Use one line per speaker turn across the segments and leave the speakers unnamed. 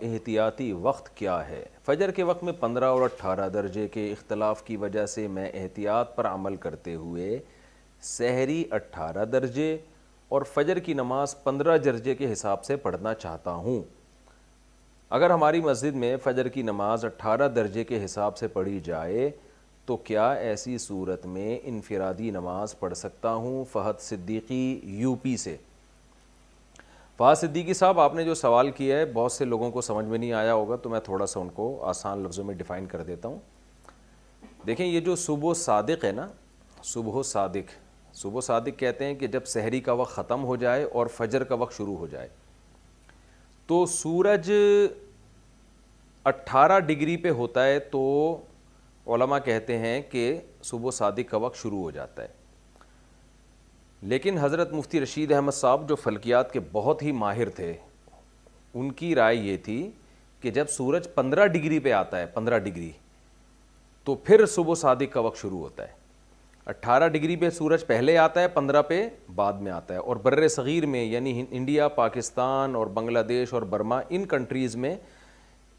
احتیاطی وقت کیا ہے؟ فجر کے وقت میں 15 اور 18 درجے کے اختلاف کی وجہ سے میں احتیاط پر عمل کرتے ہوئے سحری 18 درجے اور فجر کی نماز 15 درجے کے حساب سے پڑھنا چاہتا ہوں۔ اگر ہماری مسجد میں فجر کی نماز 18 درجے کے حساب سے پڑھی جائے تو کیا ایسی صورت میں انفرادی نماز پڑھ سکتا ہوں؟ فہد صدیقی یو پی سے۔ فہد صدیقی صاحب، آپ نے جو سوال کیا ہے بہت سے لوگوں کو سمجھ میں نہیں آیا ہوگا، تو میں تھوڑا سا ان کو آسان لفظوں میں ڈیفائن کر دیتا ہوں۔ دیکھیں، یہ جو صبح صادق ہے نا، صبح صادق کہتے ہیں کہ جب سحری کا وقت ختم ہو جائے اور فجر کا وقت شروع ہو جائے تو سورج 18 ڈگری پہ ہوتا ہے تو علماء کہتے ہیں کہ صبح صادق کا وقت شروع ہو جاتا ہے۔ لیکن حضرت مفتی رشید احمد صاحب جو فلکیات کے بہت ہی ماہر تھے، ان کی رائے یہ تھی کہ جب سورج 15 ڈگری پہ آتا ہے، 15 ڈگری، تو پھر صبح صادق کا وقت شروع ہوتا ہے۔ 18 ڈگری پہ سورج پہلے آتا ہے، 15 پہ بعد میں آتا ہے۔ اور بر صغیر میں یعنی انڈیا، پاکستان اور بنگلہ دیش اور برما، ان کنٹریز میں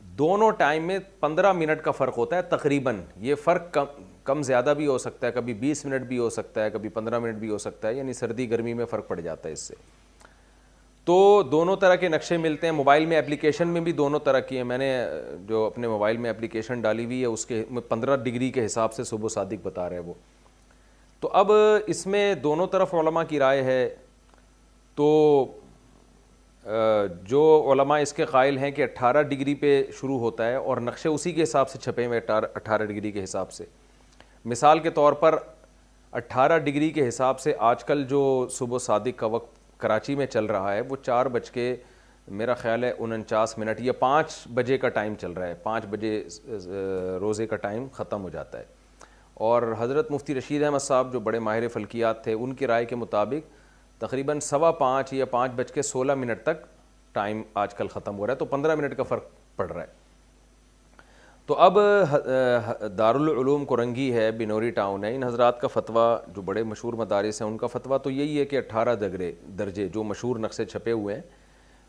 دونوں ٹائم میں 15 منٹ کا فرق ہوتا ہے تقریباً۔ یہ فرق کم زیادہ بھی ہو سکتا ہے، کبھی 20 منٹ بھی ہو سکتا ہے، کبھی 15 منٹ بھی ہو سکتا ہے، یعنی سردی گرمی میں فرق پڑ جاتا ہے اس سے۔ تو دونوں طرح کے نقشے ملتے ہیں۔ موبائل میں اپلیکیشن میں بھی دونوں طرح کی ہیں، میں نے جو اپنے موبائل میں اپلیکیشن ڈالی ہوئی ہے اس کے 15 ڈگری کے حساب سے صبح صادق بتا رہے ہیں وہ۔ تو اب اس میں دونوں طرف علماء کی رائے ہے۔ تو جو علماء اس کے قائل ہیں کہ 18 ڈگری پہ شروع ہوتا ہے اور نقشے اسی کے حساب سے چھپے ہوئے 18 ڈگری کے حساب سے، مثال کے طور پر 18 ڈگری کے حساب سے آج کل جو صبح صادق کا وقت کراچی میں چل رہا ہے وہ 4 بج کے میرا خیال ہے 49 منٹ یا 5 بجے کا ٹائم چل رہا ہے، 5 بجے روزے کا ٹائم ختم ہو جاتا ہے۔ اور حضرت مفتی رشید احمد صاحب جو بڑے ماہر فلکیات تھے، ان کی رائے کے مطابق تقریباً 5:15 یا 5:16 تک ٹائم آج کل ختم ہو رہا ہے، تو 15 منٹ کا فرق پڑ رہا ہے۔ تو اب دارالعلوم کورنگی ہے، بنوری ٹاؤن ہے، ان حضرات کا فتویٰ جو بڑے مشہور مدارس ہیں ان کا فتویٰ تو یہی ہے کہ 18 درجے جو مشہور نقشے چھپے ہوئے ہیں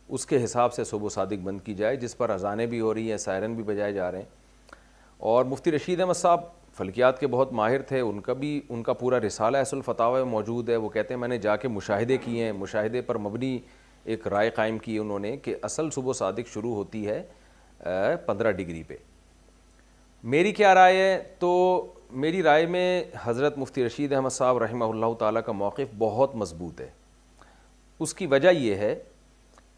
اس کے حساب سے صبح صادق بند کی جائے، جس پر اذانیں بھی ہو رہی ہیں، سائرن بھی بجائے جا رہے ہیں۔ اور مفتی رشید احمد صاحب فلکیات کے بہت ماہر تھے، ان کا پورا رسالہ اصل فتاوی موجود ہے۔ وہ کہتے ہیں میں نے جا کے مشاہدے کیے ہیں، مشاہدے پر مبنی ایک رائے قائم کی انہوں نے کہ اصل صبح صادق شروع ہوتی ہے 15 ڈگری پہ۔ میری کیا رائے ہے؟ تو میری رائے میں حضرت مفتی رشید احمد صاحب رحمہ اللہ تعالیٰ کا موقف بہت مضبوط ہے۔ اس کی وجہ یہ ہے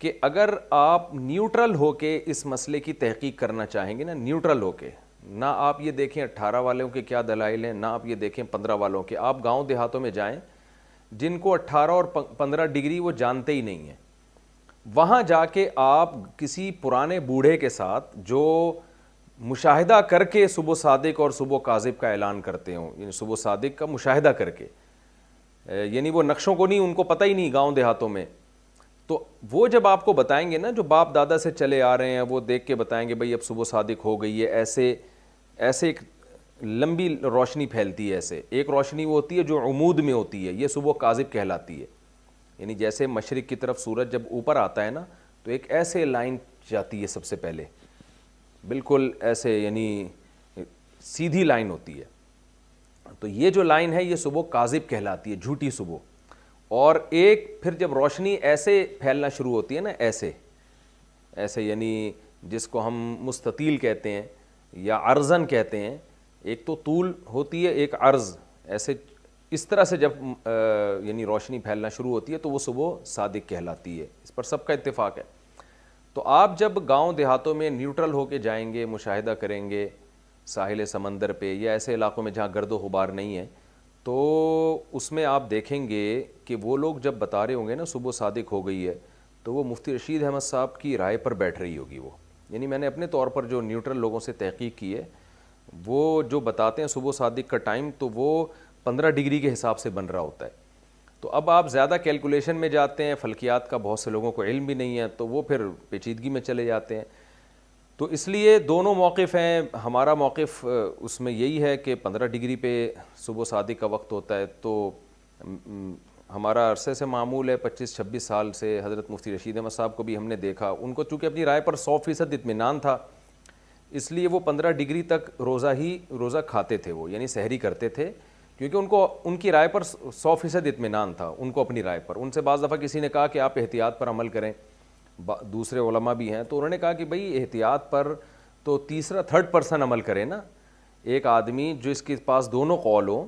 کہ اگر آپ نیوٹرل ہو کے اس مسئلے کی تحقیق کرنا چاہیں گے نا، نیوٹرل ہو کے، نہ آپ یہ دیکھیں 18 والوں کے کیا دلائل ہیں، نہ آپ یہ دیکھیں 15 والوں کے، آپ گاؤں دیہاتوں میں جائیں جن کو 18 اور 15 ڈگری وہ جانتے ہی نہیں ہیں، وہاں جا کے آپ کسی پرانے بوڑھے کے ساتھ جو مشاہدہ کر کے صبح صادق اور صبح کاذب کا اعلان کرتے ہوں، یعنی صبح صادق کا مشاہدہ کر کے، یعنی وہ نقشوں کو نہیں، ان کو پتہ ہی نہیں گاؤں دیہاتوں میں، تو وہ جب آپ کو بتائیں گے نا، جو باپ دادا سے چلے آ رہے ہیں، وہ دیکھ کے بتائیں گے بھئی اب صبح صادق ہو گئی ہے، ایسے ایک لمبی روشنی پھیلتی ہے، ایسے ایک روشنی وہ ہوتی ہے جو عمود میں ہوتی ہے، یہ صبح کاذب کہلاتی ہے۔ یعنی جیسے مشرق کی طرف سورج جب اوپر آتا ہے نا تو ایک ایسے لائن جاتی ہے سب سے پہلے، بالکل ایسے، یعنی سیدھی لائن ہوتی ہے، تو یہ جو لائن ہے یہ صبح کاذب کہلاتی ہے، جھوٹی صبح۔ اور ایک پھر جب روشنی ایسے پھیلنا شروع ہوتی ہے نا، ایسے یعنی جس کو ہم مستطیل کہتے ہیں یا عرضاً کہتے ہیں، ایک تو طول ہوتی ہے، ایک عرض، ایسے اس طرح سے جب یعنی روشنی پھیلنا شروع ہوتی ہے تو وہ صبح صادق کہلاتی ہے، اس پر سب کا اتفاق ہے۔ تو آپ جب گاؤں دیہاتوں میں نیوٹرل ہو کے جائیں گے، مشاہدہ کریں گے ساحل سمندر پہ یا ایسے علاقوں میں جہاں گرد و غبار نہیں ہے، تو اس میں آپ دیکھیں گے کہ وہ لوگ جب بتا رہے ہوں گے نا صبح صادق ہو گئی ہے، تو وہ مفتی رشید احمد صاحب کی رائے پر بیٹھ رہی ہوگی وہ، یعنی میں نے اپنے طور پر جو نیوٹرل لوگوں سے تحقیق کی ہے، وہ جو بتاتے ہیں صبح صادق کا ٹائم تو وہ 15 ڈگری کے حساب سے بن رہا ہوتا ہے۔ تو اب آپ زیادہ کیلکولیشن میں جاتے ہیں، فلکیات کا بہت سے لوگوں کو علم بھی نہیں ہے، تو وہ پھر پیچیدگی میں چلے جاتے ہیں۔ تو اس لیے دونوں موقف ہیں، ہمارا موقف اس میں یہی ہے کہ 15 ڈگری پہ صبح صادق کا وقت ہوتا ہے، تو ہمارا عرصے سے معمول ہے 25-26 سال سے، حضرت مفتی رشید احمد صاحب کو بھی ہم نے دیکھا، ان کو چونکہ اپنی رائے پر 100% اطمینان تھا، اس لیے وہ 15 ڈگری تک روزہ کھاتے تھے، وہ یعنی سحری کرتے تھے، کیونکہ ان کی رائے پر 100% اطمینان تھا ان کو اپنی رائے پر۔ ان سے بعض دفعہ کسی نے کہا کہ آپ احتیاط پر عمل کریں، دوسرے علماء بھی ہیں، تو انہوں نے کہا کہ بھئی احتیاط پر تو تیسرا 3rd پرسن عمل کرے نا، ایک آدمی جس کے پاس دونوں قول ہوں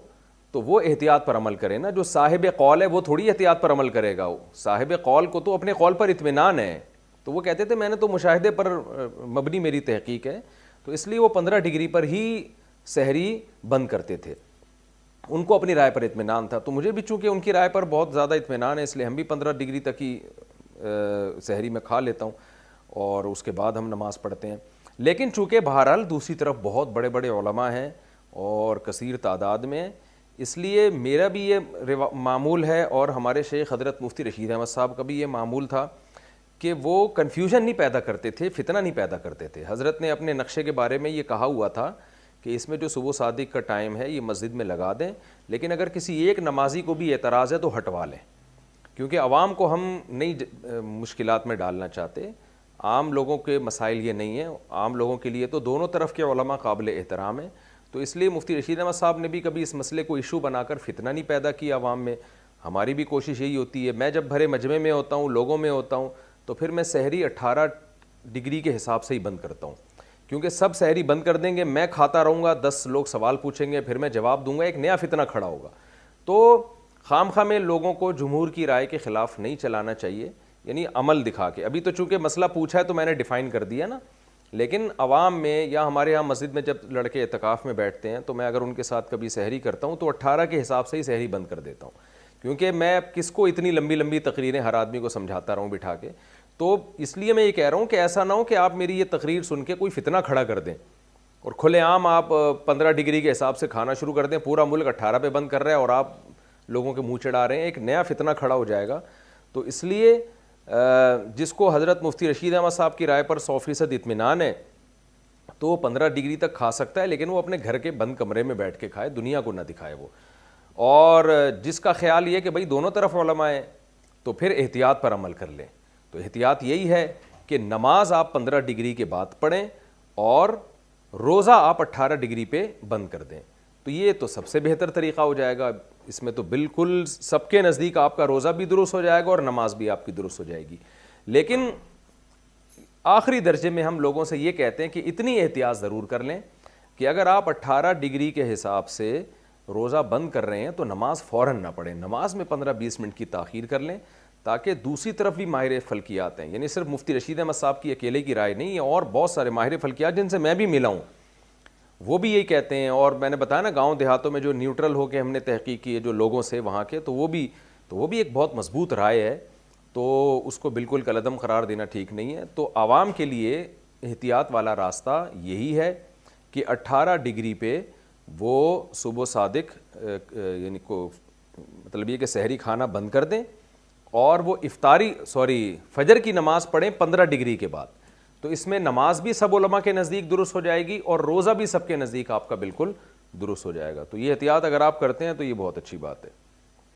تو وہ احتیاط پر عمل کرے نا، جو صاحب قول ہے وہ تھوڑی احتیاط پر عمل کرے گا، صاحب قول کو تو اپنے قول پر اطمینان ہے۔ تو وہ کہتے تھے میں نے تو مشاہدے پر مبنی میری تحقیق ہے، تو اس لیے وہ 15 ڈگری پر ہی سحری بند کرتے تھے، ان کو اپنی رائے پر اطمینان تھا۔ تو مجھے بھی چونکہ ان کی رائے پر بہت زیادہ اطمینان ہے، اس لیے ہم بھی 15 ڈگری تک ہی سحری میں کھا لیتا ہوں اور اس کے بعد ہم نماز پڑھتے ہیں۔ لیکن چونکہ بہرحال دوسری طرف بہت بڑے بڑے علماء ہیں اور کثیر تعداد میں، اس لیے میرا بھی یہ معمول ہے اور ہمارے شیخ حضرت مفتی رشید احمد صاحب کا بھی یہ معمول تھا کہ وہ کنفیوژن نہیں پیدا کرتے تھے، فتنہ نہیں پیدا کرتے تھے۔ حضرت نے اپنے نقشے کے بارے میں یہ کہا ہوا تھا کہ اس میں جو صبح صادق کا ٹائم ہے یہ مسجد میں لگا دیں، لیکن اگر کسی ایک نمازی کو بھی اعتراض ہے تو ہٹوا لیں، کیونکہ عوام کو ہم نہیں مشکلات میں ڈالنا چاہتے، عام لوگوں کے مسائل یہ نہیں ہیں، عام لوگوں کے لیے تو دونوں طرف کے علماء قابل احترام ہیں۔ تو اس لیے مفتی رشید احمد صاحب نے بھی کبھی اس مسئلے کو ایشو بنا کر فتنہ نہیں پیدا کیا عوام میں۔ ہماری بھی کوشش یہی ہوتی ہے، میں جب بھرے مجمع میں ہوتا ہوں، لوگوں میں ہوتا ہوں، تو پھر میں سحری 18 ڈگری کے حساب سے ہی بند کرتا ہوں، کیونکہ سب سحری بند کر دیں گے، میں کھاتا رہوں گا، 10 لوگ سوال پوچھیں گے، پھر میں جواب دوں گا، ایک نیا فتنہ کھڑا ہوگا۔ تو خام خواہ میں لوگوں کو جمہور کی رائے کے خلاف نہیں چلانا چاہیے، یعنی عمل دکھا کے۔ ابھی تو چونکہ مسئلہ پوچھا ہے تو میں نے ڈیفائن کر دیا نا، لیکن عوام میں یا ہمارے ہاں مسجد میں جب لڑکے اعتکاف میں بیٹھتے ہیں تو میں اگر ان کے ساتھ کبھی سحری کرتا ہوں تو 18 کے حساب سے ہی سحری بند کر دیتا ہوں، کیونکہ میں کس کو اتنی لمبی لمبی تقریریں ہر آدمی کو سمجھاتا رہوں بٹھا کے۔ تو اس لیے میں یہ کہہ رہا ہوں کہ ایسا نہ ہو کہ آپ میری یہ تقریر سن کے کوئی فتنہ کھڑا کر دیں اور کھلے عام آپ 15 ڈگری کے حساب سے کھانا شروع کر دیں، پورا ملک 18 پہ بند کر رہا ہے اور آپ لوگوں کے منہ چڑھا رہے ہیں، ایک نیا فتنہ کھڑا ہو جائے گا۔ تو اس لیے جس کو حضرت مفتی رشید احمد صاحب کی رائے پر 100% اطمینان ہے تو وہ 15 ڈگری تک کھا سکتا ہے، لیکن وہ اپنے گھر کے بند کمرے میں بیٹھ کے کھائے، دنیا کو نہ دکھائے وہ۔ اور جس کا خیال یہ کہ بھئی دونوں طرف علماء ہیں تو پھر احتیاط پر عمل کر لیں۔ تو احتیاط یہی ہے کہ نماز آپ 15 ڈگری کے بعد پڑھیں اور روزہ آپ 18 ڈگری پہ بند کر دیں، تو یہ تو سب سے بہتر طریقہ ہو جائے گا۔ اس میں تو بالکل سب کے نزدیک آپ کا روزہ بھی درست ہو جائے گا اور نماز بھی آپ کی درست ہو جائے گی۔ لیکن آخری درجے میں ہم لوگوں سے یہ کہتے ہیں کہ اتنی احتیاط ضرور کر لیں کہ اگر آپ 18 ڈگری کے حساب سے روزہ بند کر رہے ہیں تو نماز فوراً نہ پڑھیں، نماز میں 15-20 منٹ کی تاخیر کر لیں، تاکہ دوسری طرف بھی ماہر فلکیات ہیں، یعنی صرف مفتی رشید احمد صاحب کی اکیلے کی رائے نہیں ہے، اور بہت سارے ماہر فلکیات جن سے میں بھی ملا ہوں وہ بھی یہی کہتے ہیں۔ اور میں نے بتایا نا گاؤں دیہاتوں میں جو نیوٹرل ہو کے ہم نے تحقیق کی ہے جو لوگوں سے وہاں کے، تو وہ بھی ایک بہت مضبوط رائے ہے، تو اس کو بالکل کالعدم قرار دینا ٹھیک نہیں ہے۔ تو عوام کے لیے احتیاط والا راستہ یہی ہے کہ 18 ڈگری پہ وہ صبح صادق یعنی کو مطلب یہ کہ سحری کھانا بند کر دیں اور وہ فجر کی نماز پڑھیں 15 ڈگری کے بعد، تو اس میں نماز بھی سب علماء کے نزدیک درست ہو جائے گی اور روزہ بھی سب کے نزدیک آپ کا بالکل درست ہو جائے گا۔ تو یہ احتیاط اگر آپ کرتے ہیں تو یہ بہت اچھی بات ہے۔